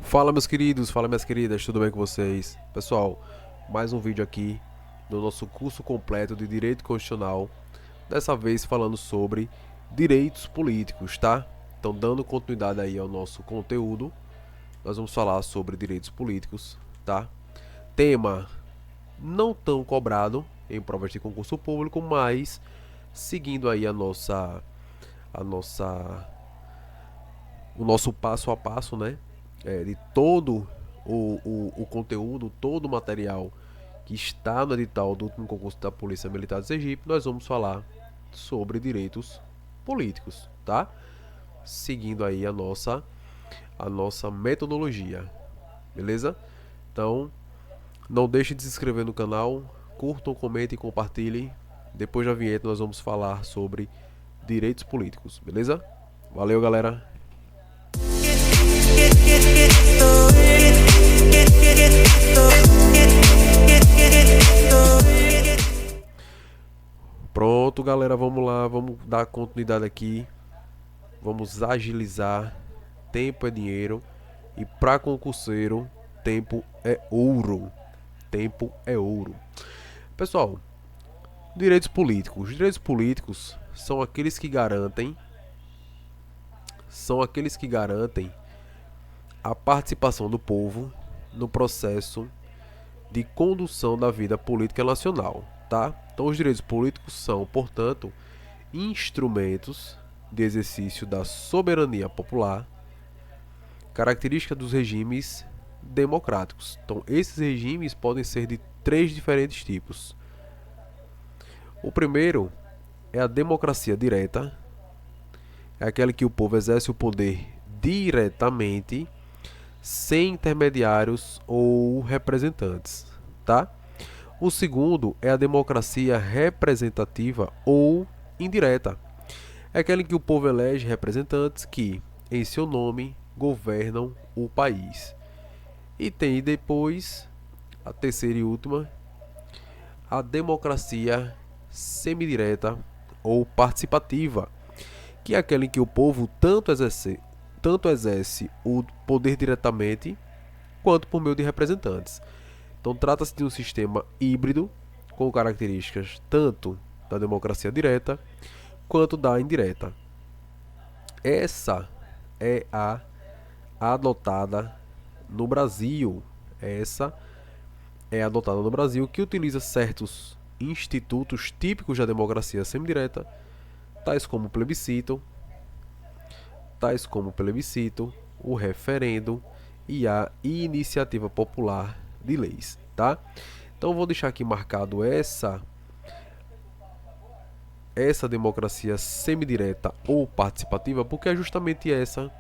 Fala meus queridos, fala minhas queridas, tudo bem com vocês? Pessoal, mais um vídeo aqui do nosso curso completo de Direito Constitucional, dessa vez falando sobre direitos políticos, tá? Então, dando continuidade aí ao nosso conteúdo, nós vamos falar sobre direitos políticos, tá? Tema não tão cobrado em provas de concurso público, mas seguindo aí a nossa o nosso passo a passo, né? De todo o conteúdo, todo o material que está no edital do último concurso da Polícia Militar de Sergipe, nós vamos falar sobre direitos políticos, tá? Seguindo aí a nossa metodologia, beleza? Então, não deixe de se inscrever no canal, curtam, comentem e compartilhem. Depois da vinheta nós vamos falar sobre direitos políticos, beleza? Valeu, galera! Pronto, galera, vamos lá, vamos dar continuidade aqui. Vamos agilizar. Tempo é dinheiro e para concurseiro, tempo é ouro. Tempo é ouro. Pessoal, direitos políticos. Os direitos políticos são aqueles que garantem a participação do povo no processo de condução da vida política nacional, tá? Então, os direitos políticos são, portanto, instrumentos de exercício da soberania popular, característica dos regimes democráticos. Então, esses regimes podem ser de três diferentes tipos. O primeiro é a democracia direta, é aquela que o povo exerce o poder diretamente, sem intermediários ou representantes, tá? O segundo é a democracia representativa ou indireta. É aquela em que o povo elege representantes que, em seu nome, governam o país. E tem depois, a terceira e última, a democracia semidireta ou participativa, que é aquela em que o povo tanto exerce o poder diretamente quanto por meio de representantes. Então, trata-se de um sistema híbrido com características tanto da democracia direta quanto da indireta. Essa é a adotada no Brasil. Essa é adotada no Brasil, que utiliza certos institutos típicos da democracia semidireta, tais como o plebiscito, o referendo e a iniciativa popular de leis, tá? Então vou deixar aqui marcado essa democracia semidireta ou participativa, porque é justamente essa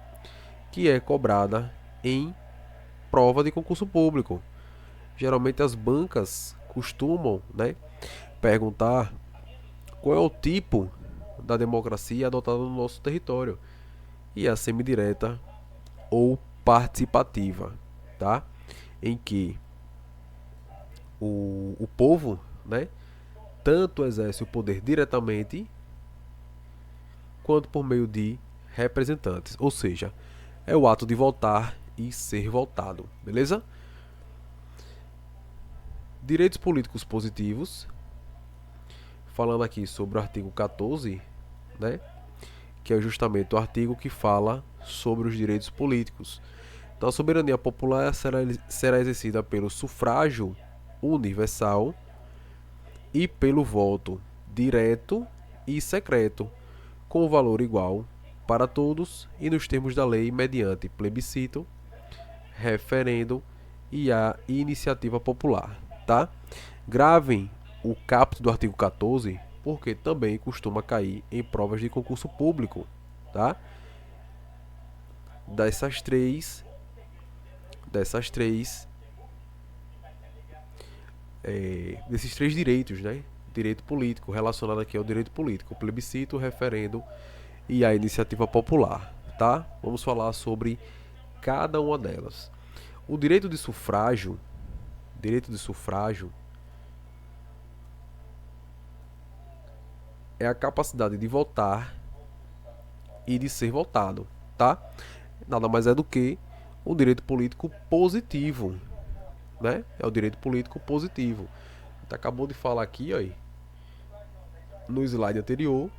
que é cobrada em prova de concurso público. Geralmente as bancas costumam, né, perguntar qual é o tipo da democracia adotada no nosso território. E a semidireta ou participativa, tá? Em que o povo, né, tanto exerce o poder diretamente quanto por meio de representantes, ou seja, é o ato de votar e ser votado, beleza? Direitos políticos positivos, falando aqui sobre o artigo 14, né, que é justamente o artigo que fala sobre os direitos políticos. Então, a soberania popular será exercida pelo sufrágio universal e pelo voto direto e secreto, com valor igual para todos e nos termos da lei, mediante plebiscito, referendo e a iniciativa popular, tá? Gravem o caput do artigo 14, porque também costuma cair em provas de concurso público, tá? Dessas três, desses três direitos, né? Direito político, relacionado aqui ao direito político, o plebiscito, o referendo e a iniciativa popular, tá? Vamos falar sobre cada uma delas. O direito de sufrágio é a capacidade de votar e de ser votado, tá? Nada mais é do que o direito político positivo, né? É o direito político positivo. A gente acabou de falar aqui, ó, no slide anterior,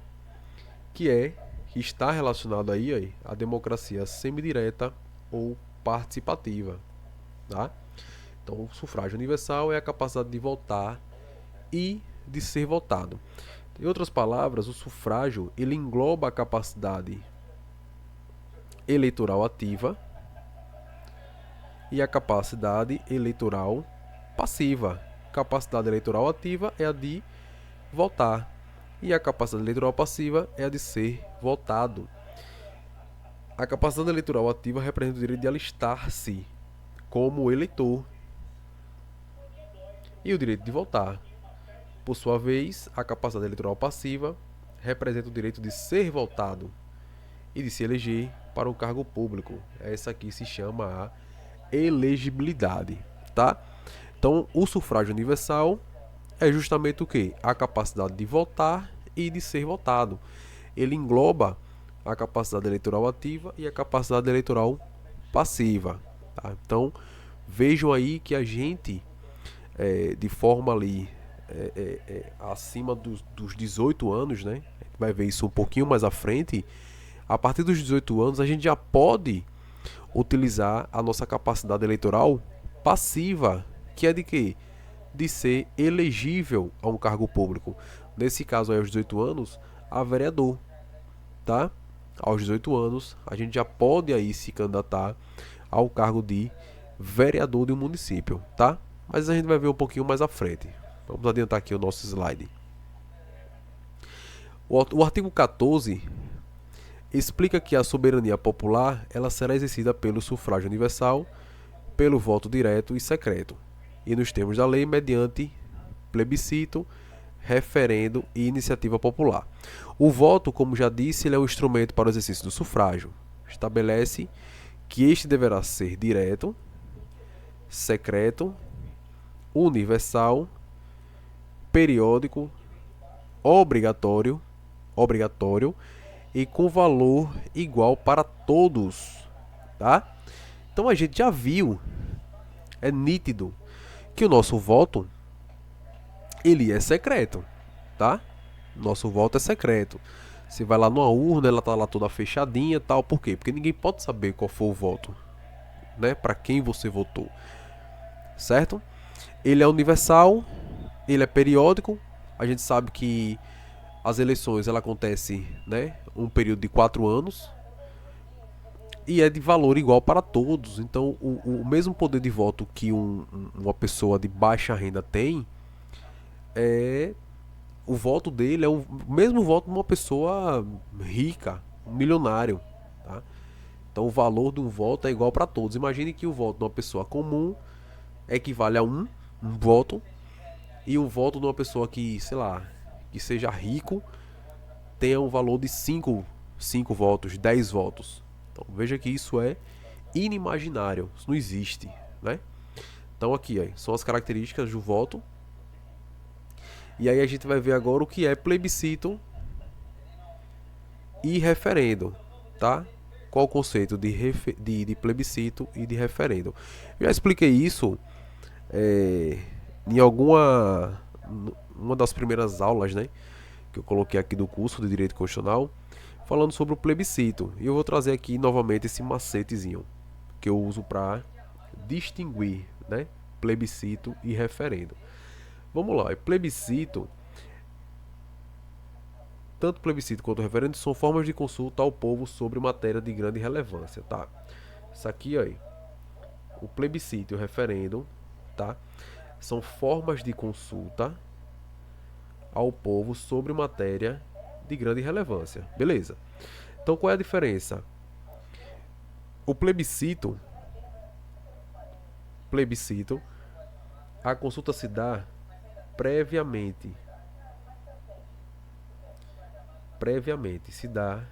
que está relacionado aí, ó, à democracia semidireta ou participativa, tá? Então, o sufrágio universal é a capacidade de votar e de ser votado. Em outras palavras, o sufrágio ele engloba a capacidade eleitoral ativa e a capacidade eleitoral passiva. Capacidade eleitoral ativa é a de votar e a capacidade eleitoral passiva é a de ser votado. A capacidade eleitoral ativa representa o direito de alistar-se como eleitor e o direito de votar. Por sua vez, a capacidade eleitoral passiva representa o direito de ser votado e de se eleger para um cargo público. Essa aqui se chama a elegibilidade, tá? Então, o sufrágio universal é justamente o que? A capacidade de votar e de ser votado. Ele engloba a capacidade eleitoral ativa e a capacidade eleitoral passiva, tá? Então, vejam aí que a gente, de forma ali, acima dos 18 anos, né? A gente vai ver isso um pouquinho mais à frente. A partir dos 18 anos, a gente já pode utilizar a nossa capacidade eleitoral passiva, que é de quê? De ser elegível a um cargo público. Nesse caso aí, aos 18 anos, a vereador, tá? Aos 18 anos, a gente já pode aí se candidatar ao cargo de vereador de um município, tá? Mas a gente vai ver um pouquinho mais à frente. Vamos adiantar aqui o nosso slide. O artigo 14 explica que a soberania popular ela será exercida pelo sufrágio universal, pelo voto direto e secreto, e nos termos da lei mediante plebiscito, referendo e iniciativa popular. O voto, como já disse, ele é um instrumento para o exercício do sufrágio. Estabelece que este deverá ser direto, secreto, universal, periódico, obrigatório e com valor igual para todos, tá? Então a gente já viu, é nítido que o nosso voto ele é secreto, tá? Nosso voto é secreto. Você vai lá numa urna, ela tá lá toda fechadinha, tal. Por quê? Porque ninguém pode saber qual foi o voto, né? Para quem você votou, certo? Ele é universal, ele é periódico. A gente sabe que as eleições ela acontece, né? Um período de 4 anos e é de valor igual para todos. Então, o mesmo poder de voto que uma pessoa de baixa renda tem é o voto dele é o mesmo voto de uma pessoa rica, um milionário, tá? Então o valor de um voto é igual para todos. Imagine que o voto de uma pessoa comum equivale a um voto e o voto de uma pessoa que, sei lá, que seja rico tenha um valor de 5 votos, 10 votos. Então veja que isso é inimaginário, isso não existe, né? Então aqui ó, são as características do voto. E aí a gente vai ver agora o que é plebiscito e referendo, tá? Qual o conceito de plebiscito e de referendo? Eu já expliquei isso em uma das primeiras aulas, né? Que eu coloquei aqui do curso de Direito Constitucional, falando sobre o plebiscito. E eu vou trazer aqui novamente esse macetezinho que eu uso para distinguir, né? Plebiscito e referendo. Vamos lá, plebiscito, tanto plebiscito quanto referendo são formas de consulta ao povo sobre matéria de grande relevância, tá? Isso aqui, aí, o plebiscito e o referendo, tá? São formas de consulta ao povo sobre matéria de grande relevância, beleza? Então, qual é a diferença? O plebiscito, a consulta se dá previamente, se dá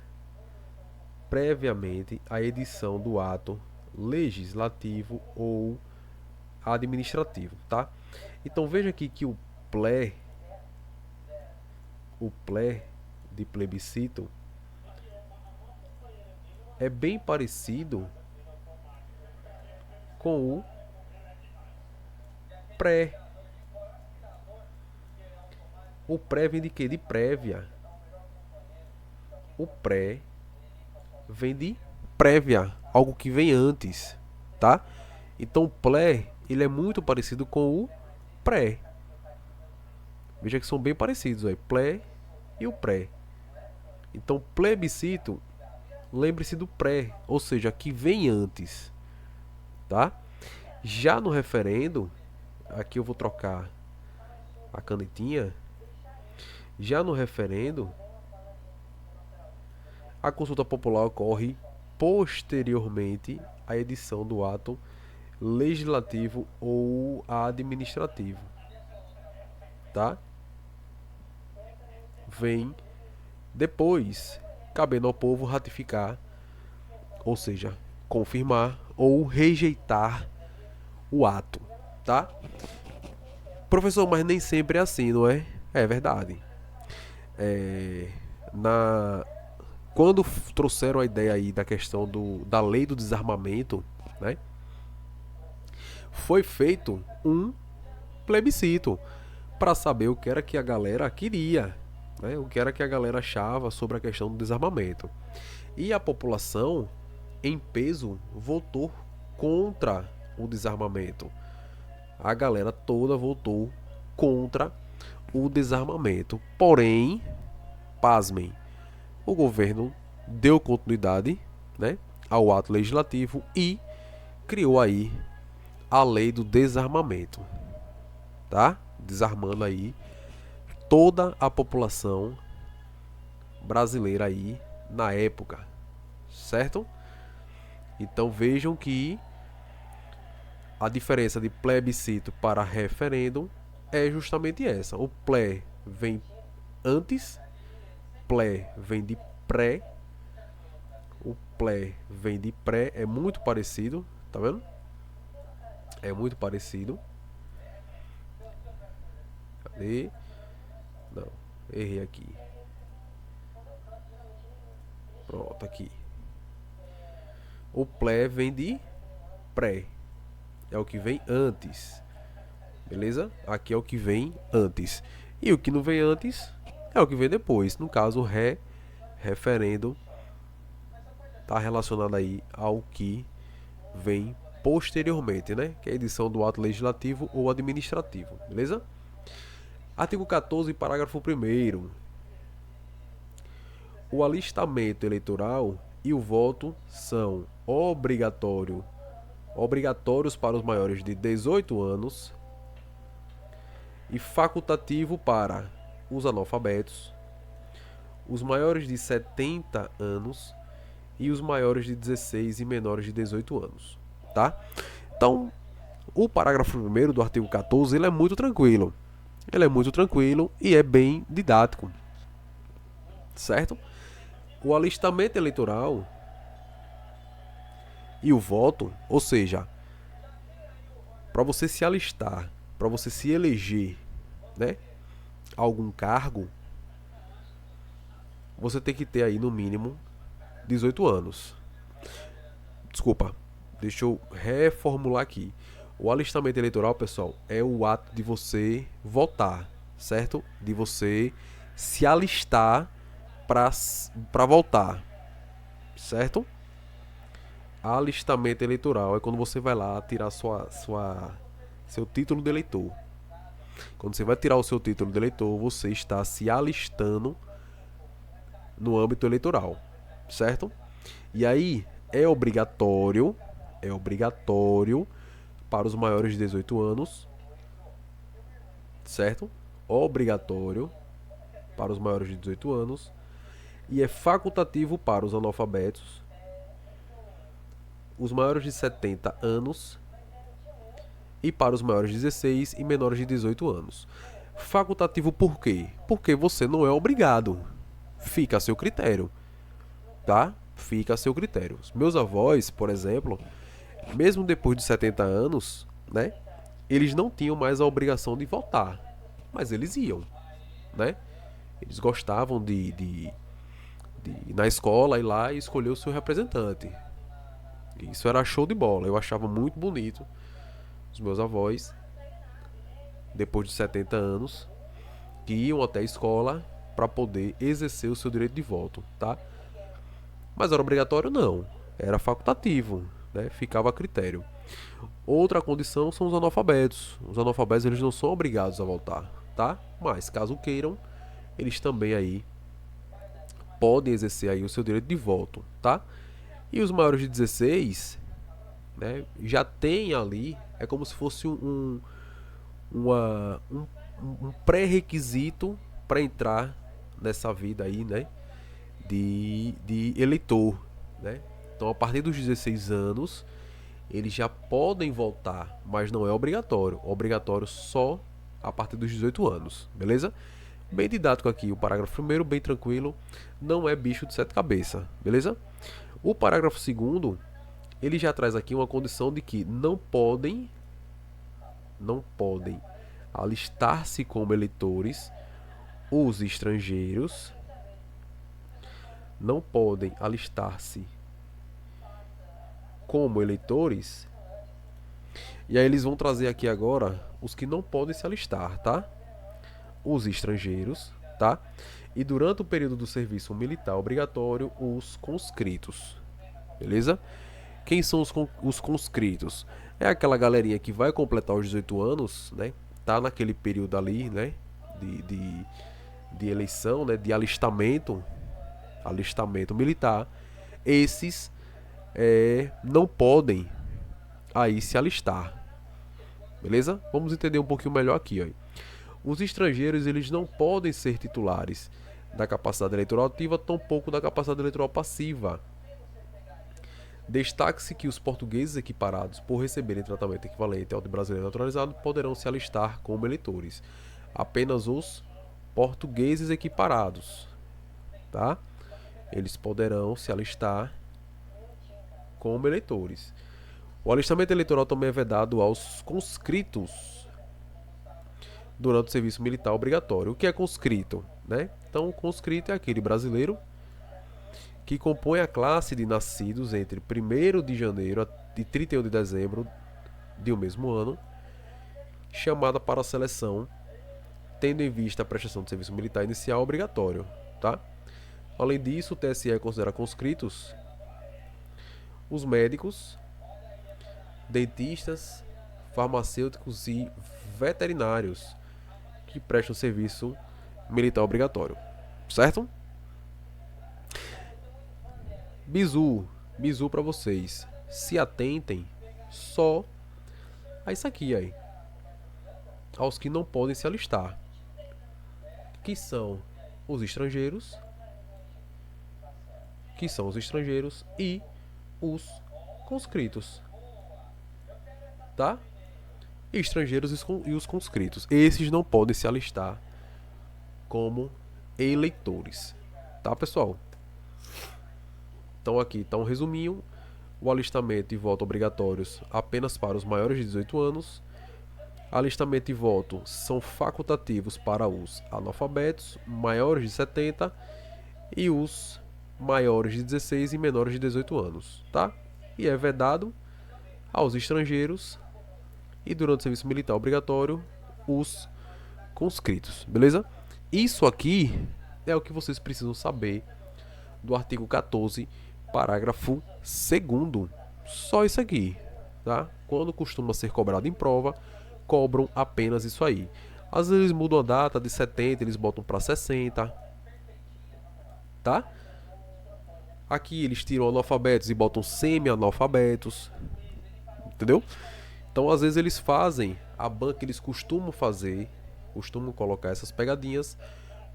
previamente a edição do ato legislativo ou administrativo, tá? Então veja aqui que o plé de plebiscito é bem parecido com o pré. O pré vem de quê? De prévia. O pré vem de prévia, algo que vem antes, tá? Então o plé, ele é muito parecido com o pré. Veja que são bem parecidos, aí, plé e o pré. Então plebiscito, lembre-se do pré, ou seja, que vem antes, tá? Já no referendo, aqui eu vou trocar a canetinha. Já no referendo, a consulta popular ocorre posteriormente à edição do ato legislativo ou administrativo, tá? Vem depois, cabendo ao povo ratificar, ou seja, confirmar ou rejeitar o ato, tá? Professor, mas nem sempre é assim, não é? É verdade. Na Quando trouxeram a ideia aí da questão da lei do desarmamento, né? Foi feito um plebiscito para saber o que era que a galera queria, né? O que era que a galera achava sobre a questão do desarmamento. E a população, em peso, votou contra o desarmamento. A galera toda votou contra o desarmamento. Porém, pasmem, o governo deu continuidade, né, ao ato legislativo e criou aí a lei do desarmamento, tá? Desarmando aí toda a população brasileira aí na época, certo? Então vejam que a diferença de plebiscito para referendo é justamente essa. O plé vem antes, plé vem de pré, o plé vem de pré, é muito parecido, tá vendo? É muito parecido. Cadê? Não, errei aqui. Pronto, aqui. O plé vem de pré, é o que vem antes, beleza? Aqui é o que vem antes. E o que não vem antes é o que vem depois. No caso, referendo está relacionado aí ao que vem posteriormente, né? Que é a edição do ato legislativo ou administrativo, beleza? Artigo 14, parágrafo 1º. O alistamento eleitoral e o voto são obrigatórios para os maiores de 18 anos e facultativo para os analfabetos, os maiores de 70 anos e os maiores de 16 e menores de 18 anos, tá? Então, o parágrafo 1º do artigo 14, ele é muito tranquilo. Ele é muito tranquilo e é bem didático, certo? O alistamento eleitoral e o voto, ou seja, para você se alistar, para você se eleger, né, algum cargo, você tem que ter aí no mínimo 18 anos. Desculpa, deixa eu reformular aqui. O alistamento eleitoral, pessoal, é o ato de você votar, certo? De você se alistar para votar, certo? Alistamento eleitoral é quando você vai lá tirar seu título de eleitor. Quando você vai tirar o seu título de eleitor, você está se alistando no âmbito eleitoral, certo? E aí é obrigatório para os maiores de 18 anos, certo? Obrigatório para os maiores de 18 anos e é facultativo para os analfabetos, os maiores de 70 anos e para os maiores de 16 e menores de 18 anos. Facultativo por quê? Porque você não é obrigado. Fica a seu critério, tá? Fica a seu critério. Meus avós, por exemplo, mesmo depois de 70 anos, né? Eles não tinham mais a obrigação de votar, mas eles iam, né? Eles gostavam de ir na escola, ir lá e escolher o seu representante. Isso era show de bola. Eu achava muito bonito os meus avós, depois de 70 anos, que iam até a escola para poder exercer o seu direito de voto, tá? Mas era obrigatório? Não. Era facultativo, né? Ficava a critério. Outra condição são os analfabetos. Os analfabetos eles não são obrigados a votar, tá? Mas caso queiram, eles também aí podem exercer aí o seu direito de voto, tá? E os maiores de 16, né, já tem ali, é como se fosse um pré-requisito para entrar nessa vida aí, né, de eleitor, né? Então, a partir dos 16 anos, eles já podem votar, mas não é obrigatório. Obrigatório só a partir dos 18 anos, beleza? Bem didático aqui, o parágrafo primeiro, bem tranquilo, não é bicho de sete cabeças, beleza? O parágrafo segundo, ele já traz aqui uma condição de que não podem alistar-se como eleitores os estrangeiros, não podem alistar-se como eleitores, e aí eles vão trazer aqui agora os que não podem se alistar, tá? Os estrangeiros, tá? E durante o período do serviço militar obrigatório, os conscritos, beleza? Quem são os conscritos? É aquela galerinha que vai completar os 18 anos, né? Tá naquele período ali, né? De eleição, né? De alistamento militar. Esses não podem aí se alistar, beleza? Vamos entender um pouquinho melhor aqui, ó. Os estrangeiros eles não podem ser titulares da capacidade eleitoral ativa, tampouco da capacidade eleitoral passiva. Destaque-se que os portugueses equiparados por receberem tratamento equivalente ao de brasileiro naturalizado poderão se alistar como eleitores. Apenas os portugueses equiparados, tá? Eles poderão se alistar como eleitores. O alistamento eleitoral também é vedado aos conscritos durante o serviço militar obrigatório. O que é conscrito, né? Então, o conscrito é aquele brasileiro que compõe a classe de nascidos entre 1º de janeiro e 31 de dezembro de um mesmo ano, chamada para a seleção, tendo em vista a prestação de serviço militar inicial obrigatório, tá? Além disso, o TSE considera conscritos os médicos, dentistas, farmacêuticos e veterinários que prestam serviço militar obrigatório, certo? Bizu para vocês. Se atentem só a isso aqui aí. Aos que não podem se alistar, que são os estrangeiros, e os conscritos, tá? Estrangeiros e os conscritos. Esses não podem se alistar como eleitores, tá, pessoal? Então aqui está um resuminho. O alistamento e voto obrigatórios apenas para os maiores de 18 anos. Alistamento e voto são facultativos para os analfabetos, maiores de 70 e os maiores de 16 e menores de 18 anos, tá? E é vedado aos estrangeiros e durante o serviço militar obrigatório os conscritos, beleza? Isso aqui é o que vocês precisam saber do artigo 14, parágrafo 2º. Só isso aqui, tá? Quando costuma ser cobrado em prova, cobram apenas isso aí. Às vezes eles mudam a data de 70, eles botam para 60, tá? Aqui eles tiram analfabetos e botam semi-analfabetos, entendeu? Então às vezes eles fazem a banca, eles costumam colocar essas pegadinhas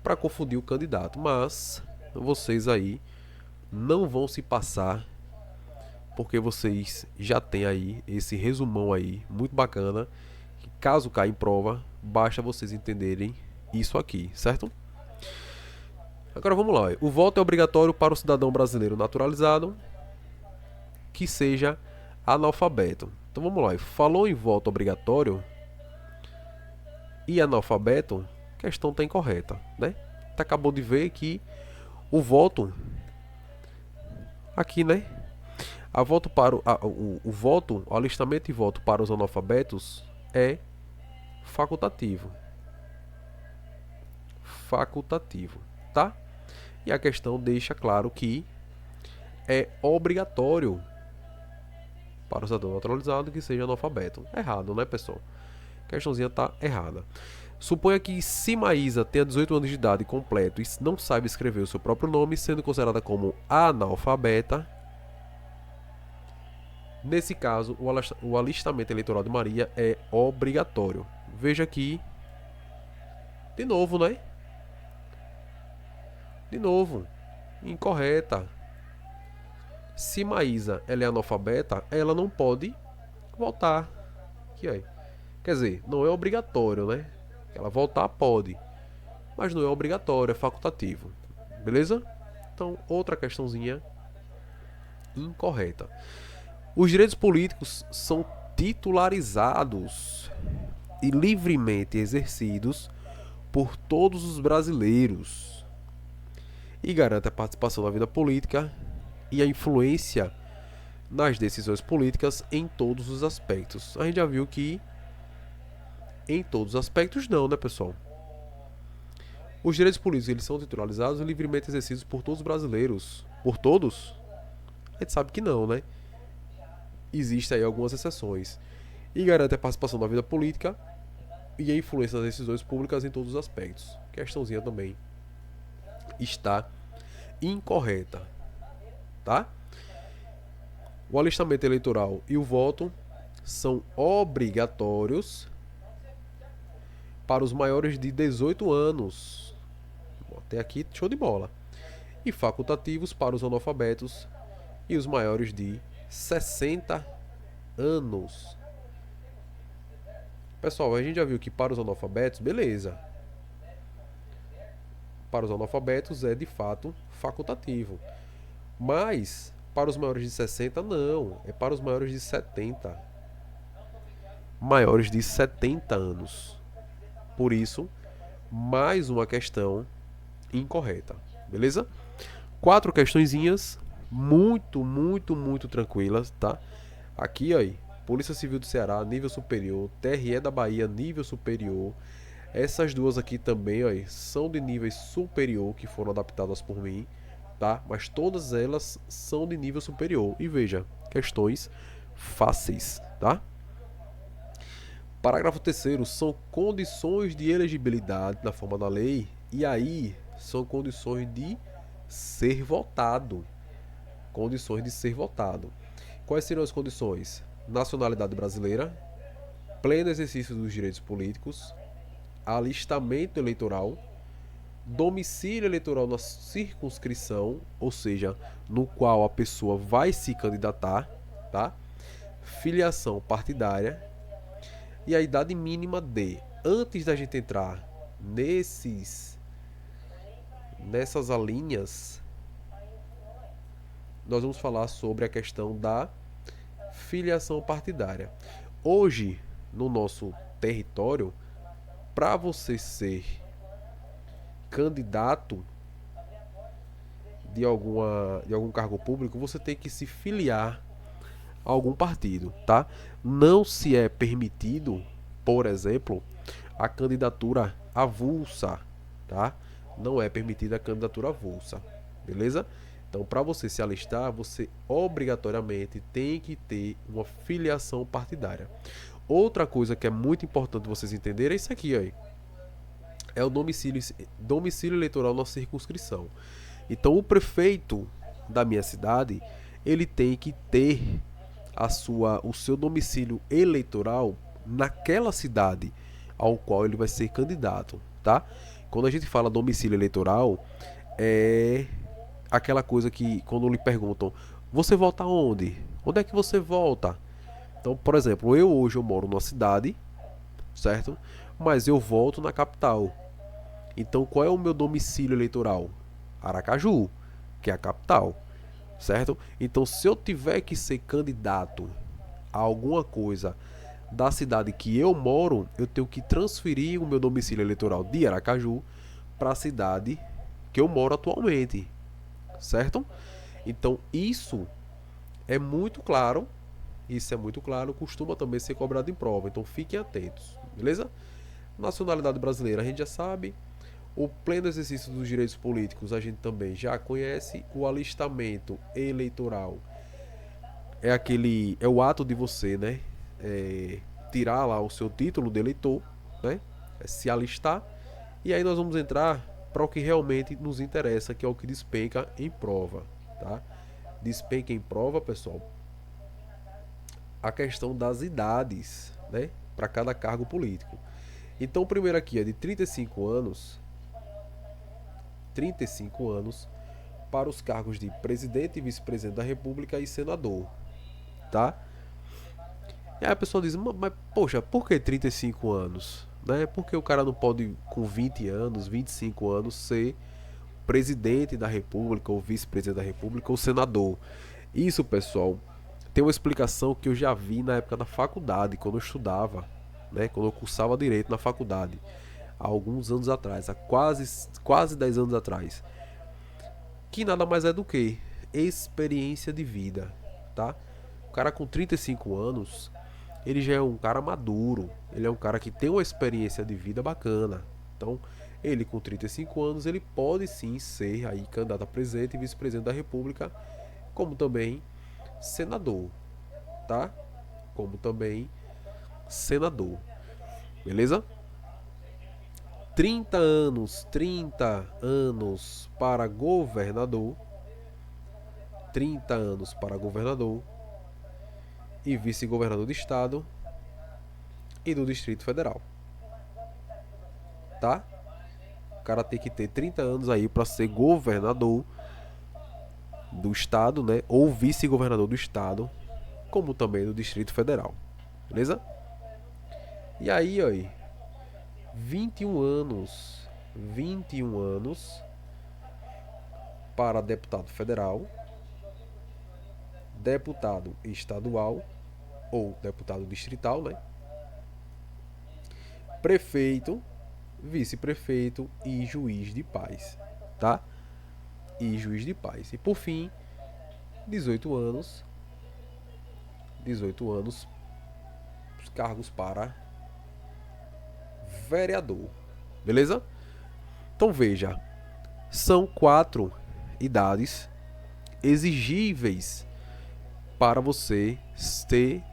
para confundir o candidato, mas vocês aí não vão se passar, porque vocês já têm aí esse resumão aí muito bacana, que caso caia em prova, basta vocês entenderem isso aqui, certo? Agora vamos lá. O voto é obrigatório para o cidadão brasileiro naturalizado que seja analfabeto. Então vamos lá. Falou em voto obrigatório e analfabeto, a questão está incorreta, né? Você acabou de ver que o voto aqui, né? A voto para o voto, o alistamento e voto para os analfabetos é facultativo. Facultativo, tá? E a questão deixa claro que é obrigatório para o cidadão naturalizado que seja analfabeto. Errado, né, pessoal? A questãozinha tá errada. Suponha que se Maísa tenha 18 anos de idade completo e não sabe escrever o seu próprio nome, sendo considerada como analfabeta. Nesse caso, o alistamento eleitoral de Maria é obrigatório. Veja aqui, de novo, né? De novo, incorreta. Se Maísa ela é analfabeta, ela não pode votar. Aqui, aí. Quer dizer, não é obrigatório, né? Ela votar pode, mas não é obrigatório, é facultativo. Beleza? Então, outra questãozinha incorreta. Os direitos políticos são titularizados e livremente exercidos por todos os brasileiros e garante a participação na vida política e a influência nas decisões políticas em todos os aspectos. A gente já viu que em todos os aspectos não, né, pessoal? Os direitos políticos eles são titularizados e livremente exercidos por todos os brasileiros. Por todos? A gente sabe que não, né? Existem aí algumas exceções. E garante a participação na vida política e a influência nas decisões públicas em todos os aspectos. Questãozinha também está incorreta, tá? O alistamento eleitoral e o voto são obrigatórios para os maiores de 18 anos. Até aqui, show de bola. E facultativos para os analfabetos e os maiores de 60 anos. Pessoal, a gente já viu que para os analfabetos, beleza. Para os analfabetos é de fato facultativo. Mas para os maiores de 60 não, é para os maiores de 70. Maiores de 70 anos. Por isso, mais uma questão incorreta, beleza? 4 questõezinhas muito tranquilas, tá? Aqui, aí, Polícia Civil do Ceará, nível superior, TRE da Bahia, nível superior. Essas duas aqui também, ó, são de nível superior, que foram adaptadas por mim, tá? Mas todas elas são de nível superior. E veja, questões fáceis, tá? Parágrafo 3º, são condições de elegibilidade na forma da lei, e aí são condições de ser votado. Condições de ser votado. Quais seriam as condições? Nacionalidade brasileira, pleno exercício dos direitos políticos, alistamento eleitoral, domicílio eleitoral na circunscrição, ou seja, no qual a pessoa vai se candidatar, tá? Filiação partidária e a idade mínima de, antes da gente entrar nessas alíneas, nós vamos falar sobre a questão da filiação partidária. Hoje, no nosso território, para você ser candidato de algum cargo público, você tem que se filiar a algum partido, tá? Não se é permitido, por exemplo, a candidatura avulsa, tá? Não é permitida a candidatura avulsa, beleza? Então, para você se alistar, você obrigatoriamente tem que ter uma filiação partidária. Outra coisa que é muito importante vocês entenderem é isso aqui, ó. É o domicílio eleitoral na circunscrição. Então, o prefeito da minha cidade, ele tem que ter o seu domicílio eleitoral naquela cidade ao qual ele vai ser candidato, tá? Quando a gente fala domicílio eleitoral, é aquela coisa que quando lhe perguntam, você vota onde? Onde é que você vota? Então, por exemplo, hoje eu moro numa cidade, certo? Mas eu voto na capital. Então, qual é o meu domicílio eleitoral? Aracaju, que é a capital, certo? Então, se eu tiver que ser candidato a alguma coisa da cidade que eu moro, eu tenho que transferir o meu domicílio eleitoral de Aracaju para a cidade que eu moro atualmente, certo? Então, isso é muito claro, isso é muito claro, costuma também ser cobrado em prova, então fiquem atentos, beleza? Nacionalidade brasileira a gente já sabe, o pleno exercício dos direitos políticos a gente também já conhece, o alistamento eleitoral é o ato de você, né, tirar lá o seu título de eleitor, né, se alistar, e aí nós vamos entrar para o que realmente nos interessa, que é o que despenca em prova, tá? Despenca em prova, pessoal, a questão das idades, né, para cada cargo político. Então, o primeiro aqui é de 35 anos para os cargos de presidente e vice-presidente da República e senador, tá? E aí a pessoa diz, mas poxa, por que 35 anos? Né? Porque o cara não pode, com 20 anos, 25 anos, ser presidente da República, ou vice-presidente da República, ou senador. Isso, pessoal, tem uma explicação que eu já vi na época da faculdade, quando eu estudava, né? Quando eu cursava direito na faculdade, há alguns anos atrás, há quase 10 anos atrás. Que nada mais é do que experiência de vida, tá? O cara com 35 anos, ele já é um cara maduro, ele é um cara que tem uma experiência de vida bacana. Então, ele com 35 anos, ele pode sim ser aí candidato a presidente e vice-presidente da República, como também senador, tá? Como também senador. Beleza? 30 anos para governador, 30 anos para governador e vice-governador do estado e do Distrito Federal, tá? O cara tem que ter 30 anos aí para ser governador do estado, né? Ou vice-governador do estado, como também do Distrito Federal, beleza? E aí, ó, 21 anos, 21 anos para deputado federal, deputado estadual ou deputado distrital, né? Prefeito, vice-prefeito e juiz de paz, tá? E juiz de paz. E por fim, 18 anos, 18 anos, os cargos para vereador, beleza? Então veja, são 4 idades exigíveis para você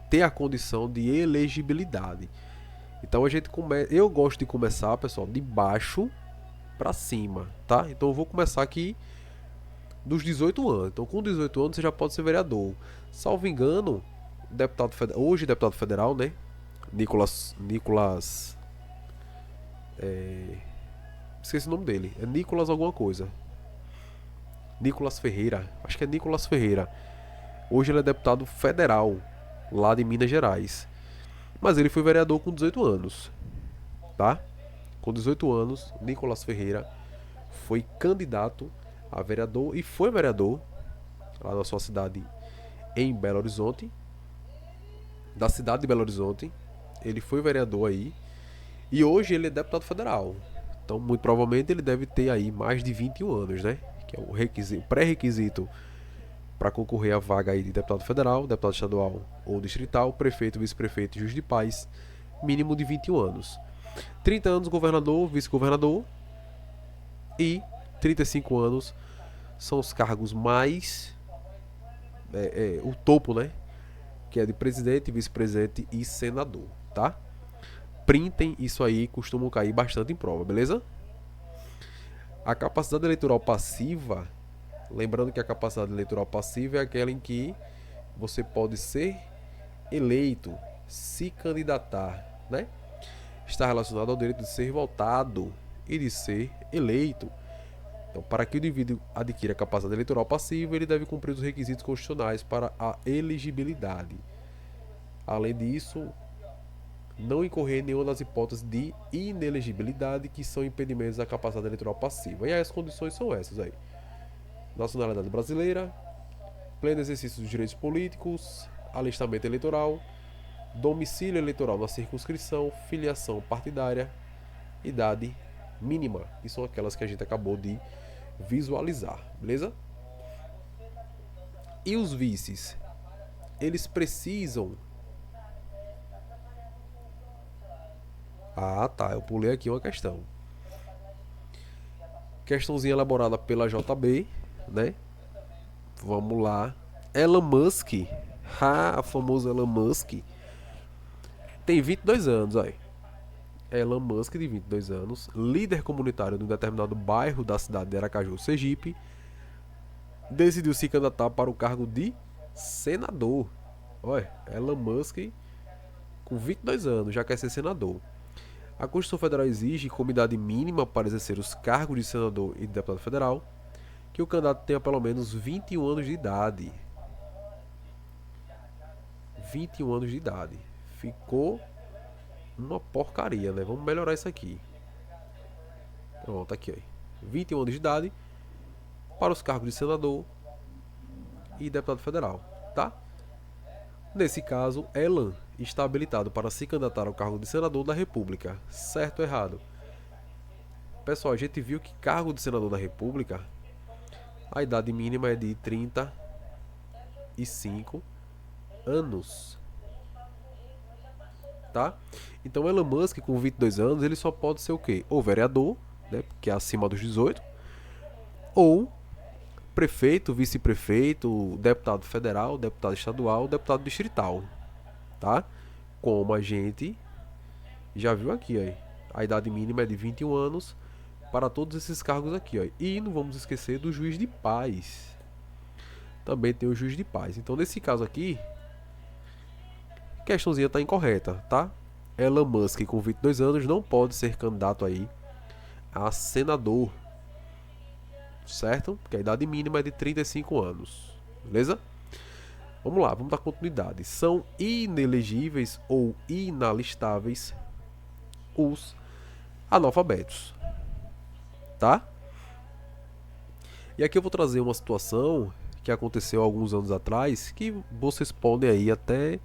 ter a condição de elegibilidade. Então a gente eu gosto de começar, pessoal, de baixo para cima, tá? Então eu vou começar aqui dos 18 anos. Então com 18 anos você já pode ser vereador. Salvo engano, hoje deputado federal, né? Nicolas esqueci o nome dele. É Nicolas alguma coisa. Nicolas Ferreira. Acho que é Nicolas Ferreira. Hoje ele é deputado federal lá de Minas Gerais. Mas ele foi vereador com 18 anos, tá? Com 18 anos, Nicolas Ferreira foi candidato a vereador e foi vereador lá na sua cidade em Belo Horizonte. Da cidade de Belo Horizonte. Ele foi vereador aí. E hoje ele é deputado federal. Então, muito provavelmente, ele deve ter aí mais de 21 anos, né? Que é o pré-requisito para concorrer à vaga aí de deputado federal, deputado estadual ou distrital, prefeito, vice-prefeito e juiz de paz, mínimo de 21 anos. 30 anos governador, vice-governador e 35 anos são os cargos mais o topo, né? Que é de presidente, vice-presidente e senador, tá? Printem isso aí, costumam cair bastante em prova, beleza? A capacidade eleitoral passiva, lembrando que a capacidade eleitoral passiva é aquela em que você pode ser eleito, se candidatar, né? Está relacionado ao direito de ser votado e de ser eleito. Então, para que o indivíduo adquira a capacidade eleitoral passiva, ele deve cumprir os requisitos constitucionais para a elegibilidade. Além disso, não incorrer em nenhuma das hipóteses de inelegibilidade que são impedimentos da capacidade eleitoral passiva. E aí as condições são essas aí: nacionalidade brasileira, pleno exercício dos direitos políticos, alistamento eleitoral, domicílio eleitoral na circunscrição, filiação partidária, idade mínima, que são aquelas que a gente acabou de visualizar, beleza? E os vices? eles precisam... Ah, tá, eu pulei aqui uma questão. Questãozinha elaborada pela JB, né? Vamos lá. Elon Musk, famoso Elon Musk, tem 22 anos, aí. Elon Musk, de 22 anos, líder comunitário de um determinado bairro da cidade de Aracaju, Sergipe, decidiu se candidatar para o cargo de senador. Olha, Elon Musk, com 22 anos, já quer ser senador. A Constituição Federal exige, como idade mínima para exercer os cargos de senador e de deputado federal, que o candidato tenha pelo menos 21 anos de idade. 21 anos de idade. Ficou uma porcaria, né? Vamos melhorar isso aqui. Pronto, aqui, ó. 21 anos de idade para os cargos de senador e deputado federal, tá? Nesse caso, Elon está habilitado para se candidatar ao cargo de senador da República. Certo ou errado? Pessoal, a gente viu que cargo de senador da República, a idade mínima é de 35 anos. Tá? Então Elon Musk, com 22 anos, ele só pode ser o quê? Ou vereador, né, que é acima dos 18, ou prefeito, vice-prefeito, deputado federal, deputado estadual, deputado distrital, tá? Como a gente já viu aqui, ó. A idade mínima é de 21 anos para todos esses cargos aqui, ó. E não vamos esquecer do juiz de paz. Também tem o juiz de paz. Então, nesse caso aqui, a questãozinha está incorreta, tá? Elon Musk, com 22 anos, não pode ser candidato aí a senador, certo? Porque a idade mínima é de 35 anos, beleza? Vamos lá, vamos dar continuidade. São inelegíveis ou inalistáveis os analfabetos, tá? E aqui eu vou trazer uma situação que aconteceu alguns anos atrás, que vocês podem aí até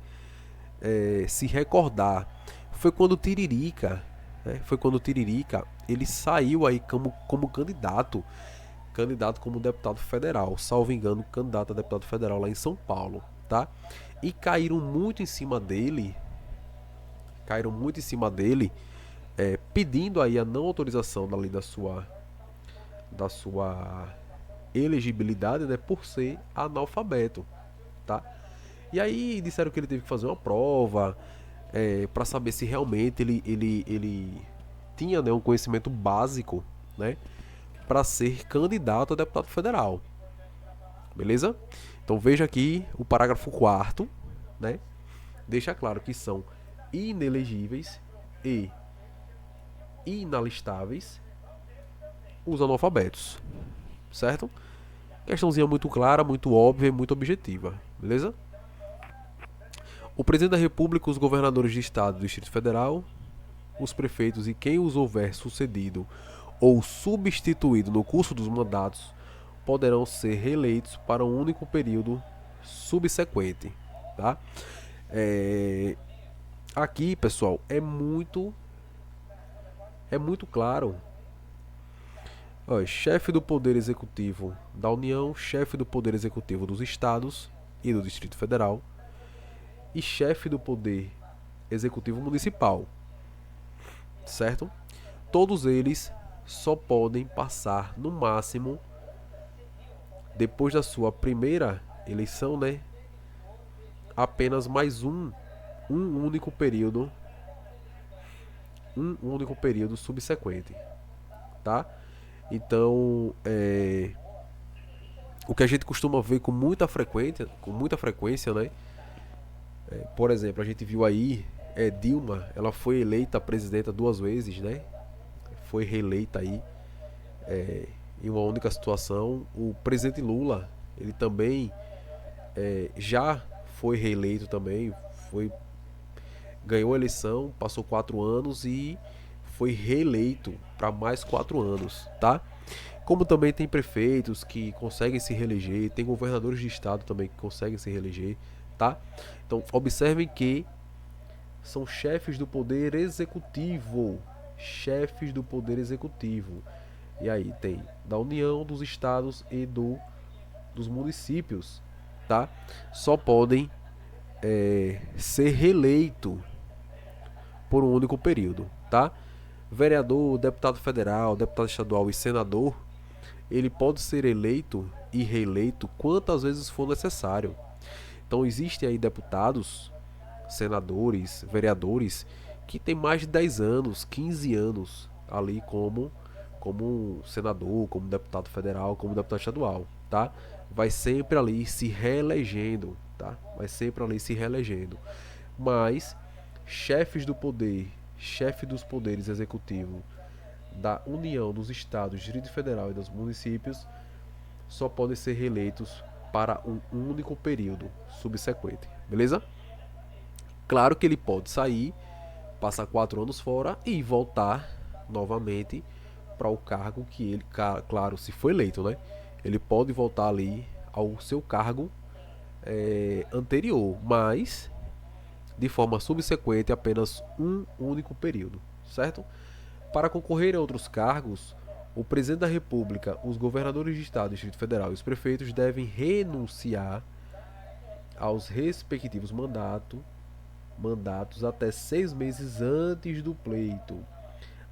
se recordar. Foi quando o Tiririca, né? Foi quando o Tiririca, ele saiu aí como candidato como deputado federal, salvo engano, candidato a deputado federal lá em São Paulo, tá? E caíram muito em cima dele, pedindo aí a não autorização da lei da sua elegibilidade, né, por ser analfabeto, tá? E aí disseram que ele teve que fazer uma prova para saber se realmente ele tinha, né, um conhecimento básico, né, para ser candidato a deputado federal. Beleza? Então veja aqui o parágrafo 4º, né? Deixa claro que são inelegíveis e inalistáveis os analfabetos. Certo? Questãozinha muito clara, muito óbvia e muito objetiva. Beleza? O presidente da República, os governadores de estado do Distrito Federal, os prefeitos e quem os houver sucedido ou substituído no curso dos mandatos poderão ser reeleitos para um único período subsequente, tá? Aqui, pessoal, é muito claro. Ó, chefe do Poder Executivo da União, chefe do Poder Executivo dos Estados e do Distrito Federal e chefe do Poder Executivo Municipal, certo? Todos eles só podem passar no máximo, depois da sua primeira eleição, né, apenas mais um único período subsequente, tá? Então, o que a gente costuma ver com muita frequência, né? Por exemplo, a gente viu aí Dilma, ela foi eleita presidenta 2 vezes, né? Foi reeleita aí em uma única situação. O presidente Lula, ele também já foi reeleito também, ganhou a eleição, passou 4 anos e foi reeleito para mais 4 anos, tá? Como também tem prefeitos que conseguem se reeleger, tem governadores de estado também que conseguem se reeleger, tá? Então observem que são chefes do poder executivo, E aí tem da União, dos estados e dos municípios, tá? Só podem ser reeleito por um único período, tá? Vereador, deputado federal, deputado estadual e senador, ele pode ser eleito e reeleito quantas vezes for necessário. Então existem aí deputados, senadores, vereadores que têm mais de 10 anos, 15 anos ali como senador, como deputado federal, como deputado estadual, tá? Vai sempre ali se reelegendo, tá? Vai sempre ali se reelegendo. Mas chefes do poder, chefe dos poderes executivos da União, dos estados, Distrito Federal e dos municípios só podem ser reeleitos para um único período subsequente, beleza? Claro que ele pode sair, passar 4 anos fora e voltar novamente para o cargo que ele, claro, se for eleito, né? Ele pode voltar ali ao seu cargo anterior, mas de forma subsequente apenas um único período, certo? Para concorrer a outros cargos, o presidente da República, os governadores de estado, Distrito Federal e os prefeitos devem renunciar aos respectivos mandatos até 6 meses antes do pleito.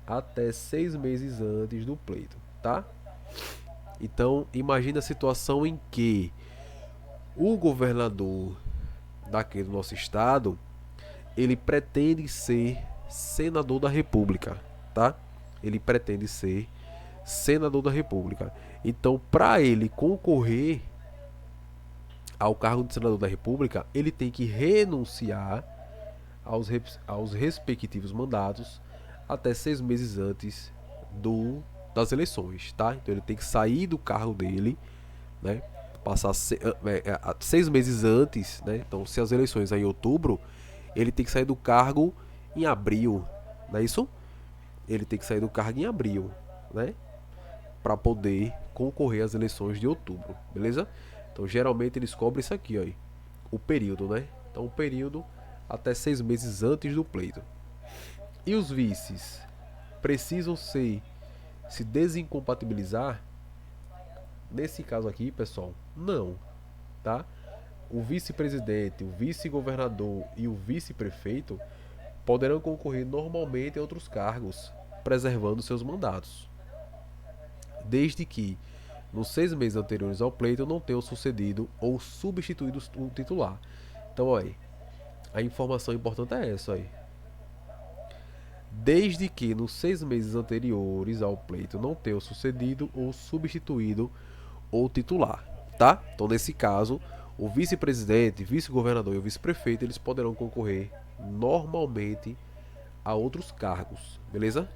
Até 6 meses antes do pleito, tá? Então, imagina a situação em que o governador daqui do nosso estado, ele pretende ser senador da República, tá? Ele pretende ser senador da República. Então, para ele concorrer ao cargo de senador da República, ele tem que renunciar aos respectivos mandatos até 6 meses antes das eleições, tá? Então ele tem que sair do cargo dele, né? Passar 6 meses antes, né? Então, se as eleições são em outubro, ele tem que sair do cargo em abril, não é isso? Ele tem que sair do cargo em abril, né? Para poder concorrer às eleições de outubro, beleza? Então, geralmente eles cobrem isso aqui, ó, o período, né? Então, o período até 6 meses antes do pleito. E os vices precisam se desincompatibilizar? Nesse caso aqui, pessoal, não, tá? O vice-presidente, o vice-governador e o vice-prefeito poderão concorrer normalmente a outros cargos, preservando seus mandatos, desde que nos 6 meses anteriores ao pleito não tenham sucedido ou substituído o titular. Então, olha, a informação importante é essa aí. Desde que nos 6 meses anteriores ao pleito não tenham sucedido ou substituído o titular, tá? Então, nesse caso, o vice-presidente, vice-governador e o vice-prefeito, eles poderão concorrer normalmente a outros cargos, beleza?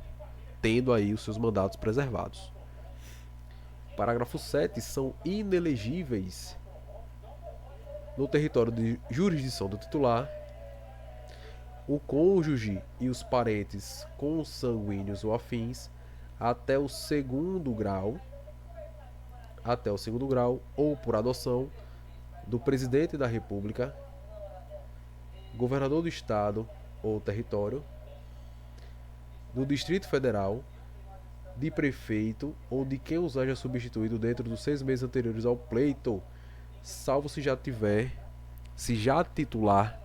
Tendo aí os seus mandatos preservados. Parágrafo 7. São inelegíveis no território de jurisdição do titular o cônjuge e os parentes consanguíneos ou afins até o segundo grau ou por adoção do presidente da República, governador do estado ou território, do Distrito Federal, de prefeito ou de quem os haja substituído dentro dos 6 meses anteriores ao pleito, salvo se já titular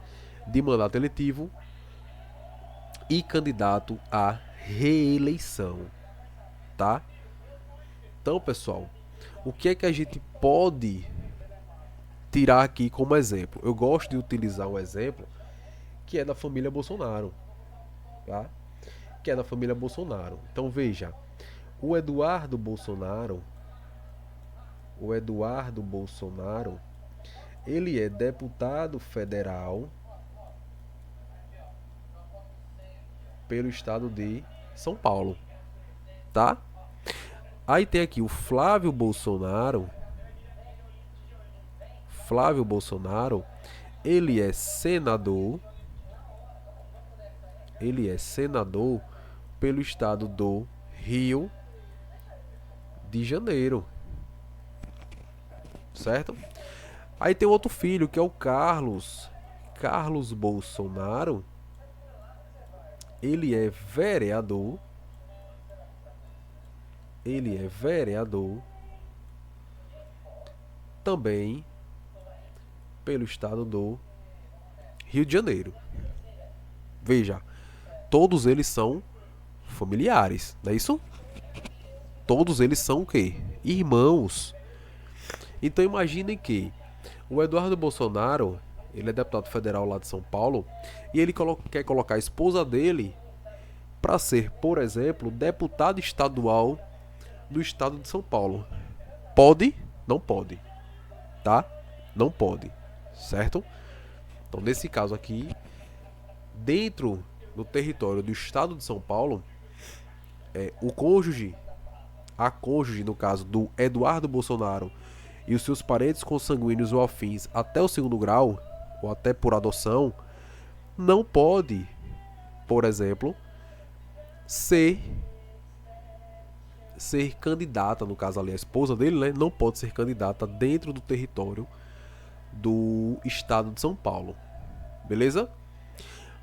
de mandato eletivo e candidato à reeleição, tá? Então, pessoal, o que é que a gente pode tirar aqui como exemplo? Eu gosto de utilizar um exemplo que é da família Bolsonaro, tá? Que é da família Bolsonaro. Então, veja, o Eduardo Bolsonaro, ele é deputado federal pelo estado de São Paulo, tá? Aí tem aqui o Flávio Bolsonaro. Ele é senador pelo estado do Rio de Janeiro, certo? Aí tem outro filho que é o Carlos Bolsonaro. Ele é vereador também pelo estado do Rio de Janeiro. Veja, todos eles são familiares, não é isso? Todos eles são o quê? Irmãos. Então imaginem que o Eduardo Bolsonaro, ele é deputado federal lá de São Paulo, e ele quer colocar a esposa dele para ser, por exemplo, deputado estadual do estado de São Paulo. Pode? Não pode. Tá? Não pode. Certo? Então, nesse caso aqui, dentro do território do estado de São Paulo, o cônjuge, a cônjuge, no caso do Eduardo Bolsonaro, e os seus parentes consanguíneos ou afins até o segundo grau, ou até por adoção, não pode, por exemplo, ser candidata, no caso ali a esposa dele, né, não pode ser candidata dentro do território do estado de São Paulo. Beleza?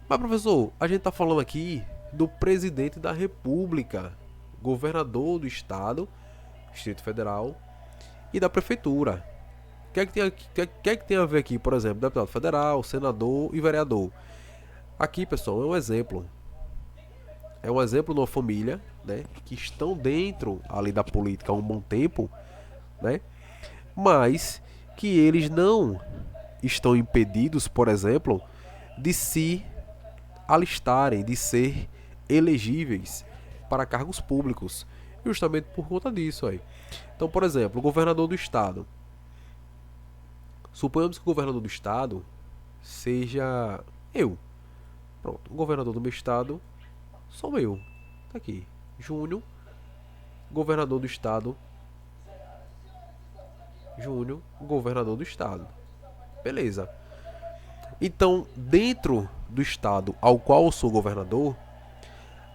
Mas, professor, a gente tá falando aqui do presidente da República, governador do estado, Distrito Federal, e da prefeitura. O que é que tem a ver aqui, por exemplo, deputado federal, senador e vereador? Aqui, pessoal, é um exemplo. É um exemplo de uma família, né, que estão dentro ali da política há um bom tempo, né, mas que eles não estão impedidos, por exemplo, de se alistarem, de ser elegíveis para cargos públicos, justamente por conta disso aí. Então, por exemplo, o governador do estado. Suponhamos que o governador do estado seja eu. Pronto, o governador do meu estado sou eu. Tá aqui. Júnior, governador do estado. Júnior, governador do estado. Beleza. Então, dentro do estado ao qual eu sou governador,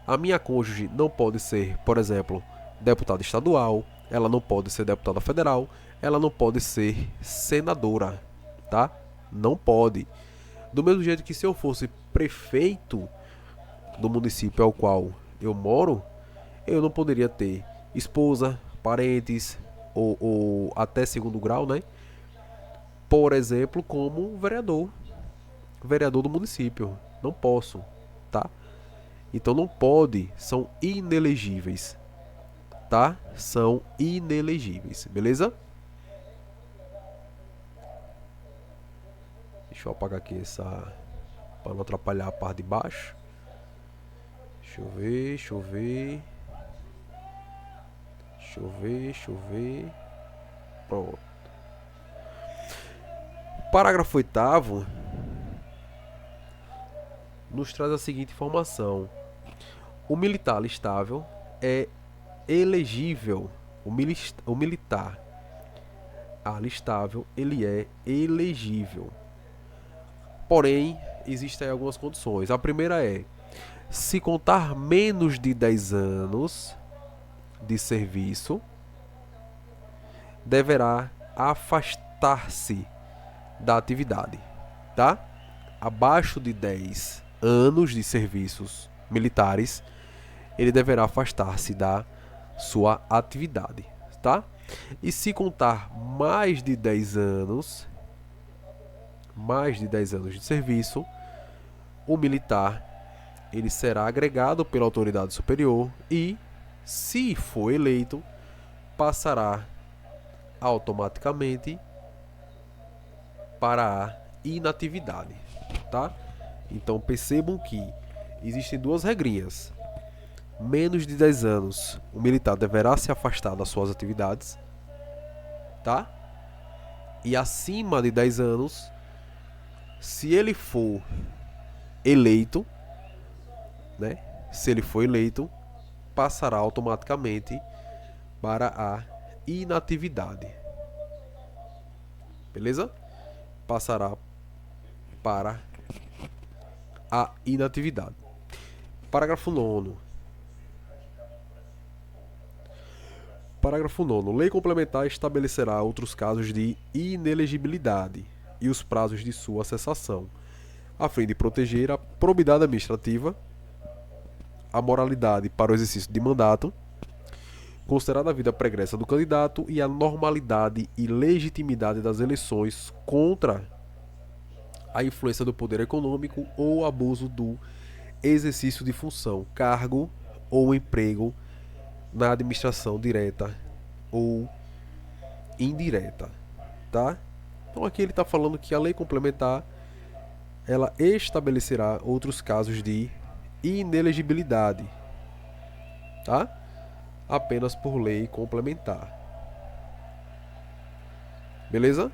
a minha cônjuge não pode ser, por exemplo, deputada estadual, ela não pode ser deputada federal, ela não pode ser senadora, tá? Não pode. Do mesmo jeito que se eu fosse prefeito do município ao qual eu moro, eu não poderia ter esposa, parentes ou até segundo grau, né? Por exemplo, como vereador do município. Não posso, tá? Então não pode, são inelegíveis, tá? São inelegíveis, beleza? Deixa eu apagar aqui essa, para não atrapalhar a parte de baixo. Deixa eu ver. Pronto. Parágrafo 8º nos traz a seguinte informação: o militar alistável é elegível. O militar alistável, ele é elegível. Porém, existem algumas condições. A primeira é: se contar menos de 10 anos de serviço, deverá afastar-se da atividade, tá? Abaixo de 10 anos de serviços militares, ele deverá afastar-se da sua atividade, tá? E se contar mais de 10 anos de serviço, o militar ele será agregado pela autoridade superior e, se for eleito, passará automaticamente para a inatividade, tá? Então percebam que existem duas regrinhas. Menos de 10 anos, o militar deverá se afastar das suas atividades, tá? E acima de 10 anos, se ele for eleito, né? Se ele for eleito, passará automaticamente para a inatividade. Beleza? Passará para a inatividade. Parágrafo 9º. Parágrafo 9º. Lei complementar estabelecerá outros casos de inelegibilidade e os prazos de sua cessação, a fim de proteger a probidade administrativa, a moralidade para o exercício de mandato, considerada a vida pregressa do candidato e a normalidade e legitimidade das eleições contra a influência do poder econômico ou abuso do exercício de função, cargo ou emprego na administração direta ou indireta, tá? Então aqui ele está falando que a lei complementar ela estabelecerá outros casos de inelegibilidade, tá? Apenas por lei complementar. Beleza?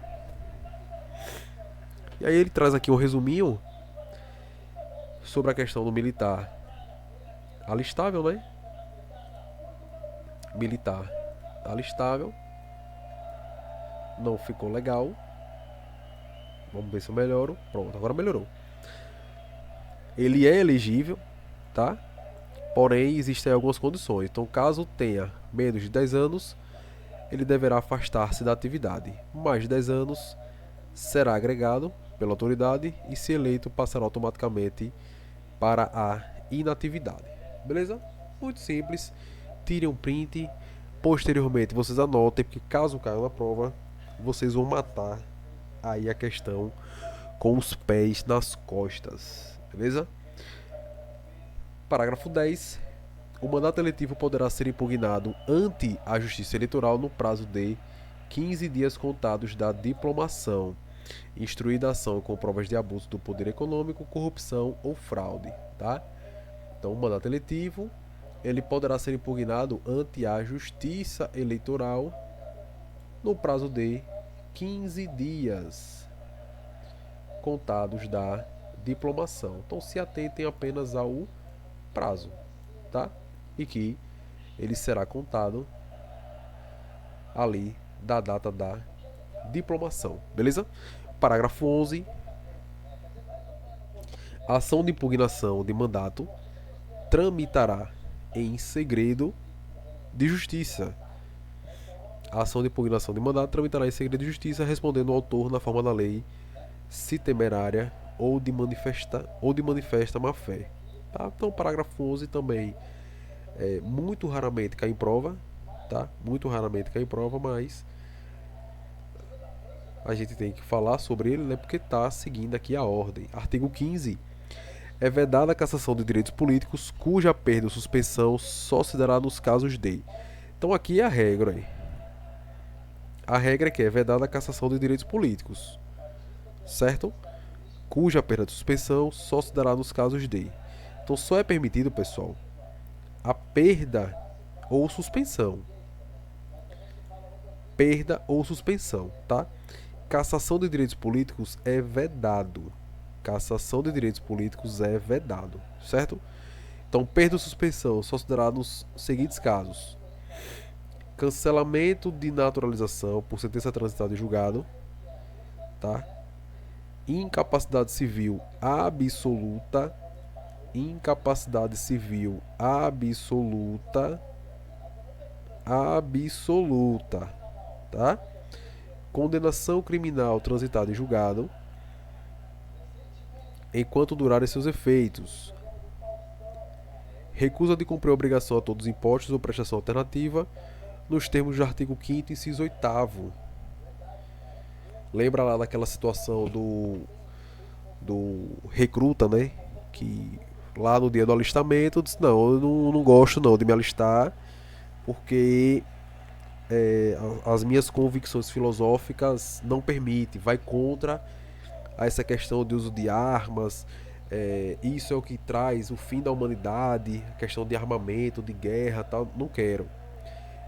E aí ele traz aqui um resuminho sobre a questão do militar alistável, né? Militar alistável. Não ficou legal. Vamos ver se eu melhoro. Pronto, agora melhorou. Ele é elegível, tá? Porém, existem algumas condições. Então, caso tenha menos de 10 anos, ele deverá afastar-se da atividade. Mais de 10 anos, será agregado pela autoridade e, se eleito, passará automaticamente para a inatividade. Beleza? Muito simples. Tirem um print. Posteriormente, vocês anotem, porque caso caia na prova, vocês vão matar aí a questão com os pés nas costas. Beleza? Parágrafo 10. O mandato eletivo poderá ser impugnado ante a Justiça Eleitoral no prazo de 15 dias contados da diplomação, instruída a ação com provas de abuso do poder econômico, corrupção ou fraude, tá? Então, o mandato eletivo, ele poderá ser impugnado ante a Justiça Eleitoral no prazo de 15 dias contados da diplomação. Então, se atentem apenas ao prazo, tá? E que ele será contado ali da data da diplomação, beleza? Parágrafo 11. A ação de impugnação de mandato tramitará em segredo de justiça. A ação de impugnação de mandato tramitará em segredo de justiça, respondendo o autor na forma da lei, se temerária ou de manifesta má-fé. Tá? Então, parágrafo 11 também muito raramente cai em prova, tá? Muito raramente cai em prova, mas a gente tem que falar sobre ele, né? Porque está seguindo aqui a ordem. Artigo 15. É vedada a cassação de direitos políticos cuja perda ou suspensão só se dará nos casos de. Então aqui é a regra aí. A regra é que é vedada a cassação de direitos políticos, certo? Cuja perda ou suspensão só se dará nos casos de. Então só é permitido, pessoal, a perda ou suspensão. Perda ou suspensão, tá? Cassação de direitos políticos é vedado. Cassação de direitos políticos é vedado, certo? Então, perda ou suspensão só se dará nos seguintes casos: cancelamento de naturalização por sentença transitada em julgado, tá? Incapacidade civil absoluta, incapacidade civil absoluta, tá? Condenação criminal transitada em julgado, enquanto durarem seus efeitos. Recusa de cumprir a obrigação a todos os impostos ou prestação alternativa, nos termos do artigo 5º, inciso 8º. Lembra lá daquela situação do recruta, né? Que lá no dia do alistamento disse, não, eu não gosto não de me alistar, porque as minhas convicções filosóficas não permitem, vai contra essa questão de uso de armas, isso é o que traz o fim da humanidade, a questão de armamento, de guerra, tal, não quero.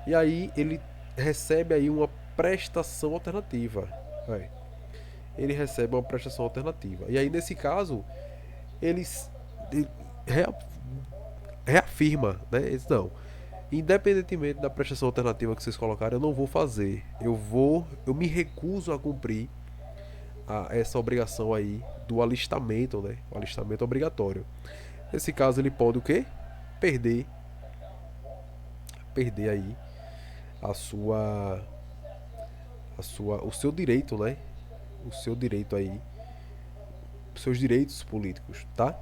E aí ele recebe aí uma prestação alternativa. Ele recebe uma prestação alternativa. E aí nesse caso ele reafirma, né? Ele diz, não, independentemente da prestação alternativa que vocês colocarem, eu não vou fazer. Eu me recuso a cumprir essa obrigação aí do alistamento, né? O alistamento obrigatório. Nesse caso ele pode o quê? Perder aí o seu direito, né? O seu direito aí, os seus direitos políticos, tá?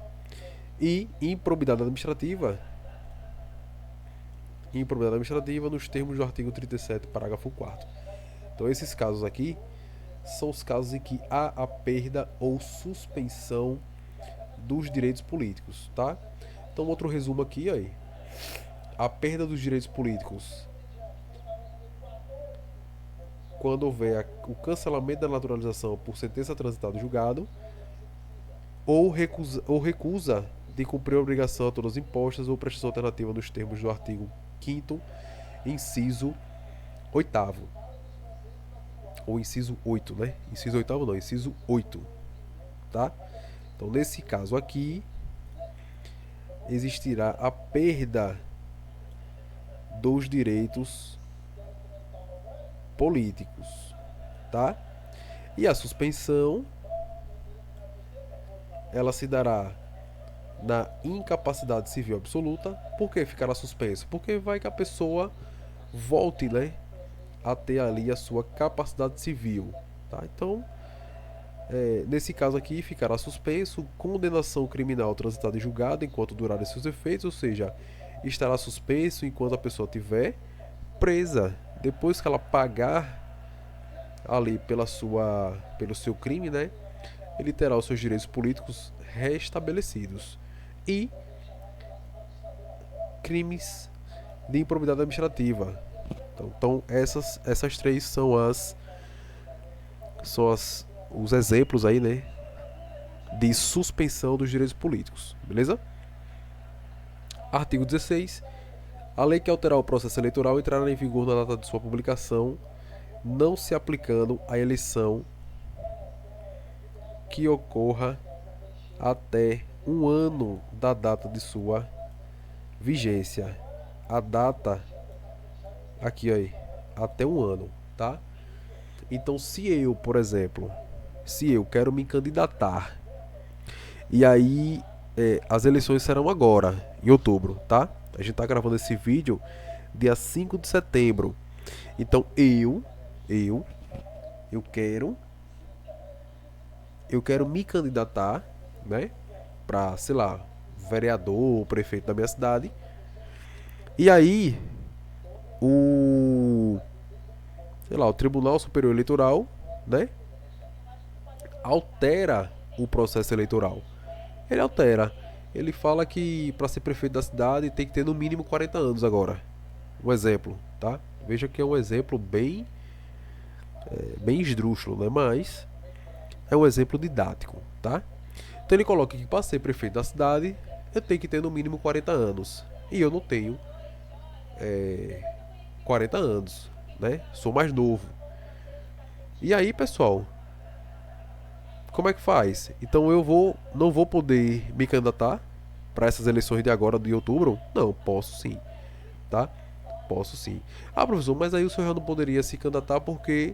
E improbidade administrativa nos termos do artigo 37, parágrafo 4º. Então esses casos aqui são os casos em que há a perda ou suspensão dos direitos políticos, tá? Então, outro resumo aqui, aí. A perda dos direitos políticos quando houver o cancelamento da naturalização por sentença transitada em julgado, ou recusa de cumprir a obrigação a todas as impostas ou prestação alternativa nos termos do artigo 5º, inciso 8º. Ou inciso 8, né? Inciso 8º não, inciso 8. Tá? Então, nesse caso aqui, existirá a perda dos direitos políticos, tá? E a suspensão, ela se dará na incapacidade civil absoluta. Por que ficará suspenso? Porque vai que a pessoa volte, né, a ter ali a sua capacidade civil, tá? Então, nesse caso aqui, ficará suspenso, condenação criminal transitada em julgado enquanto durarem seus efeitos, ou seja, estará suspenso enquanto a pessoa estiver presa. Depois que ela pagar ali pelo seu crime, né, ele terá os seus direitos políticos restabelecidos. E crimes de improbidade administrativa. Então essas três são os exemplos aí, né, de suspensão dos direitos políticos, beleza? Artigo 16. A lei que alterar o processo eleitoral entrará em vigor na data de sua publicação, não se aplicando à eleição que ocorra até um ano da data de sua vigência. A data aqui aí, até um ano, tá? Então, se eu, por exemplo, se eu quero me candidatar e aí as eleições serão agora, em outubro, tá? A gente tá gravando esse vídeo dia 5 de setembro. Então eu quero me candidatar, né, para, sei lá, vereador ou prefeito da minha cidade. E aí o Tribunal Superior Eleitoral, né, altera o processo eleitoral. Ele altera. Ele fala que para ser prefeito da cidade tem que ter no mínimo 40 anos agora. Um exemplo, tá? Veja que é um exemplo bem esdrúxulo, né? Mas é um exemplo didático, tá? Então ele coloca que para ser prefeito da cidade eu tenho que ter no mínimo 40 anos. E eu não tenho 40 anos, né? Sou mais novo. E aí, pessoal, como é que faz? Então não vou poder me candidatar para essas eleições de agora de outubro? Não, posso sim, tá? Posso sim. Ah, professor, mas aí o senhor já não poderia se candidatar porque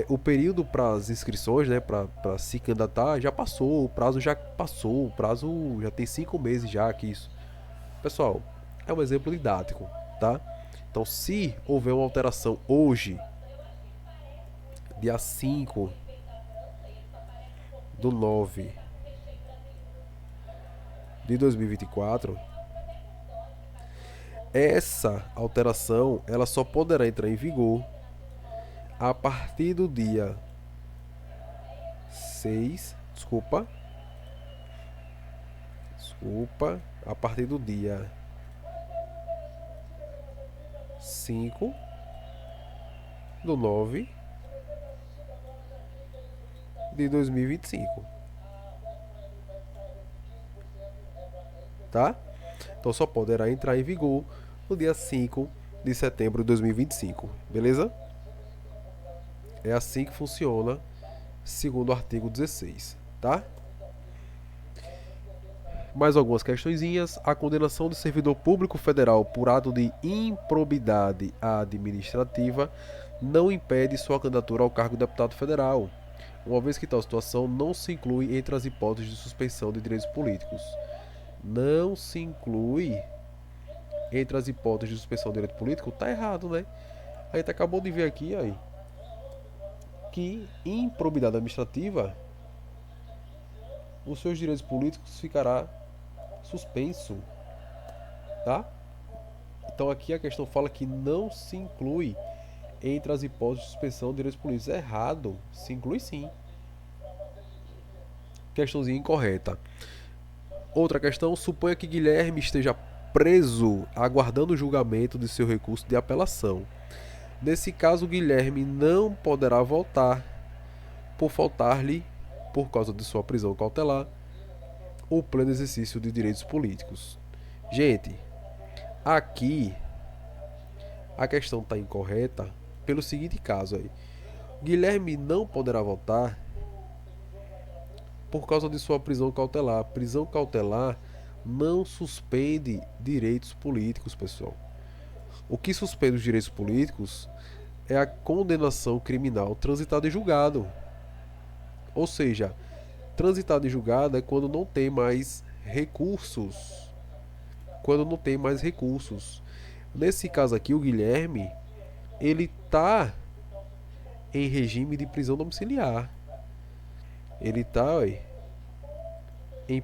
o período para as inscrições, né, para se candidatar já passou, o prazo já passou, o prazo já tem 5 meses já que isso. Pessoal, é um exemplo didático, tá? Então, se houver uma alteração hoje, dia 5 do 9 de 2024, essa alteração ela só poderá entrar em vigor a partir do dia 6, a partir do dia 5 do 9 de 2025. Tá? Então só poderá entrar em vigor no dia 5 de setembro de 2025. Beleza? É assim que funciona, segundo o artigo 16. Tá? Mais algumas questõezinhas. A condenação de servidor público federal por ato de improbidade administrativa não impede sua candidatura ao cargo de deputado federal, uma vez que tal situação não se inclui entre as hipóteses de suspensão de direitos políticos. Não se inclui entre as hipóteses de suspensão de direito político? Tá errado, né? A gente acabou de ver aqui, aí, que improbidade administrativa, os seus direitos políticos ficará suspenso, tá? Então aqui a questão fala que não se inclui entre as hipóteses de suspensão de direitos políticos. Errado. Se inclui sim. Questãozinha incorreta. Outra questão, suponha que Guilherme esteja preso aguardando o julgamento de seu recurso de apelação. Nesse caso, Guilherme não poderá voltar por faltar-lhe, por causa de sua prisão cautelar, o pleno exercício de direitos políticos. Gente, aqui a questão está incorreta pelo seguinte caso aí. Guilherme não poderá voltar por causa de sua prisão cautelar. Prisão cautelar não suspende direitos políticos, pessoal. O que suspende os direitos políticos é a condenação criminal transitada em julgado. Ou seja, transitada em julgado é quando não tem mais recursos. Quando não tem mais recursos. Nesse caso aqui, o Guilherme, ele está em regime de prisão domiciliar. Ele está em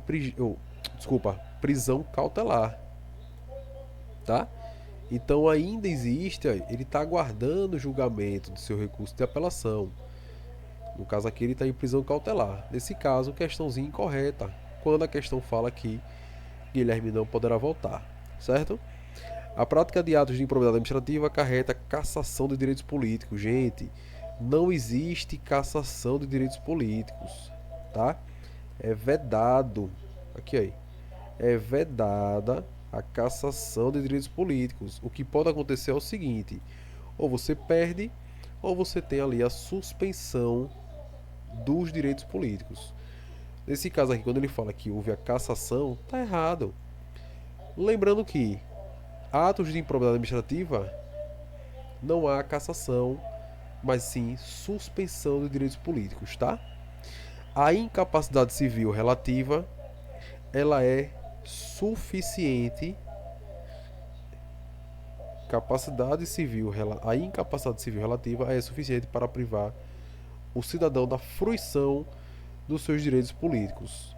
prisão cautelar, tá? Então ainda existe, ele está aguardando o julgamento do seu recurso de apelação. No caso aqui, ele está em prisão cautelar. Nesse caso, questãozinha incorreta, quando a questão fala que Guilherme não poderá voltar, certo? A prática de atos de improbidade administrativa acarreta cassação de direitos políticos. Gente, não existe cassação de direitos políticos, tá? É vedado, aqui aí, é vedada a cassação de direitos políticos. O que pode acontecer é o seguinte: ou você perde, ou você tem ali a suspensão dos direitos políticos. Nesse caso aqui, quando ele fala que houve a cassação, tá errado. Lembrando que atos de improbidade administrativa não há cassação, mas sim suspensão de direitos políticos, tá? A incapacidade civil relativa, ela é suficiente. A incapacidade civil relativa é suficiente para privar o cidadão da fruição dos seus direitos políticos.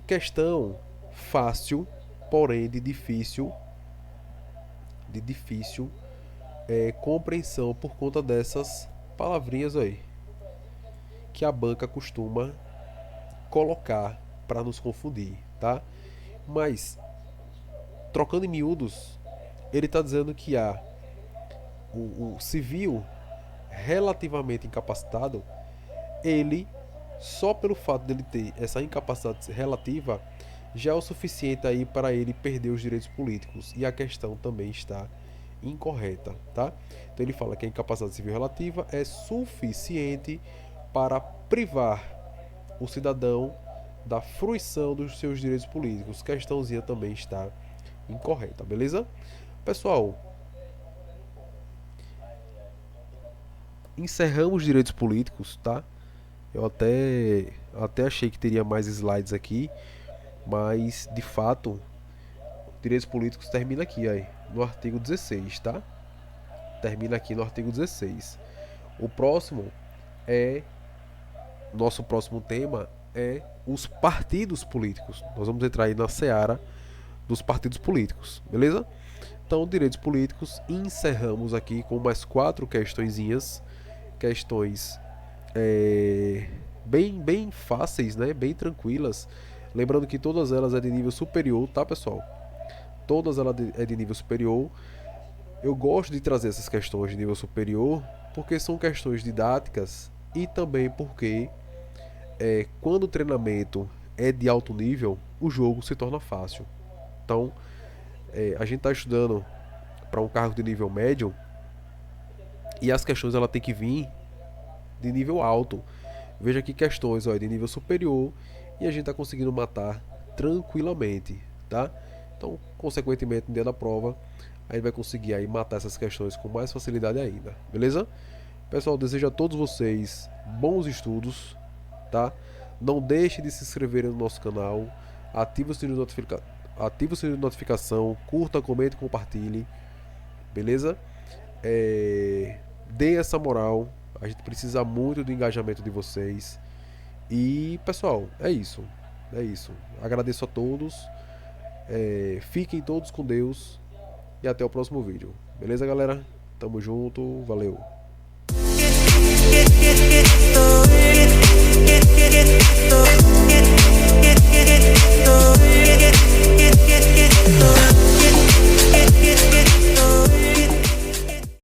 Questão fácil, porém de difícil compreensão por conta dessas palavrinhas aí que a banca costuma colocar para nos confundir, tá? Mas trocando em miúdos, ele está dizendo que há o civil relativamente incapacitado, ele só pelo fato dele ter essa incapacidade relativa já é o suficiente aí para ele perder os direitos políticos, e a questão também está incorreta, tá? Então ele fala que a incapacidade civil relativa é suficiente para privar o cidadão da fruição dos seus direitos políticos. Questãozinha também está incorreta, beleza? Pessoal, encerramos direitos políticos, tá? Eu até achei que teria mais slides aqui, mas de fato, direitos políticos termina aqui, aí, no artigo 16, tá? Termina aqui no artigo 16. O próximo nosso próximo tema é os partidos políticos. Nós vamos entrar aí na seara dos partidos políticos, beleza? Então, direitos políticos, encerramos aqui com mais 4 questõezinhas, questões bem fáceis, né? Bem tranquilas. Lembrando que todas elas é de nível superior, tá, pessoal? Todas elas é de nível superior. Eu gosto de trazer essas questões de nível superior porque são questões didáticas e também porque quando o treinamento é de alto nível, o jogo se torna fácil. Então, a gente está estudando para um cargo de nível médio e as questões ela tem que vir de nível alto. Veja aqui questões de nível superior e a gente está conseguindo matar tranquilamente, tá? Então, consequentemente, no dia da prova, a gente vai conseguir aí matar essas questões com mais facilidade ainda, beleza? Pessoal, desejo a todos vocês bons estudos, tá? Não deixe de se inscrever no nosso canal, ative o sininho de notificação, curta, comente, compartilhe, beleza? Dê essa moral, a gente precisa muito do engajamento de vocês. E pessoal, é isso. Agradeço a todos, fiquem todos com Deus e até o próximo vídeo, beleza, galera? Tamo junto, valeu.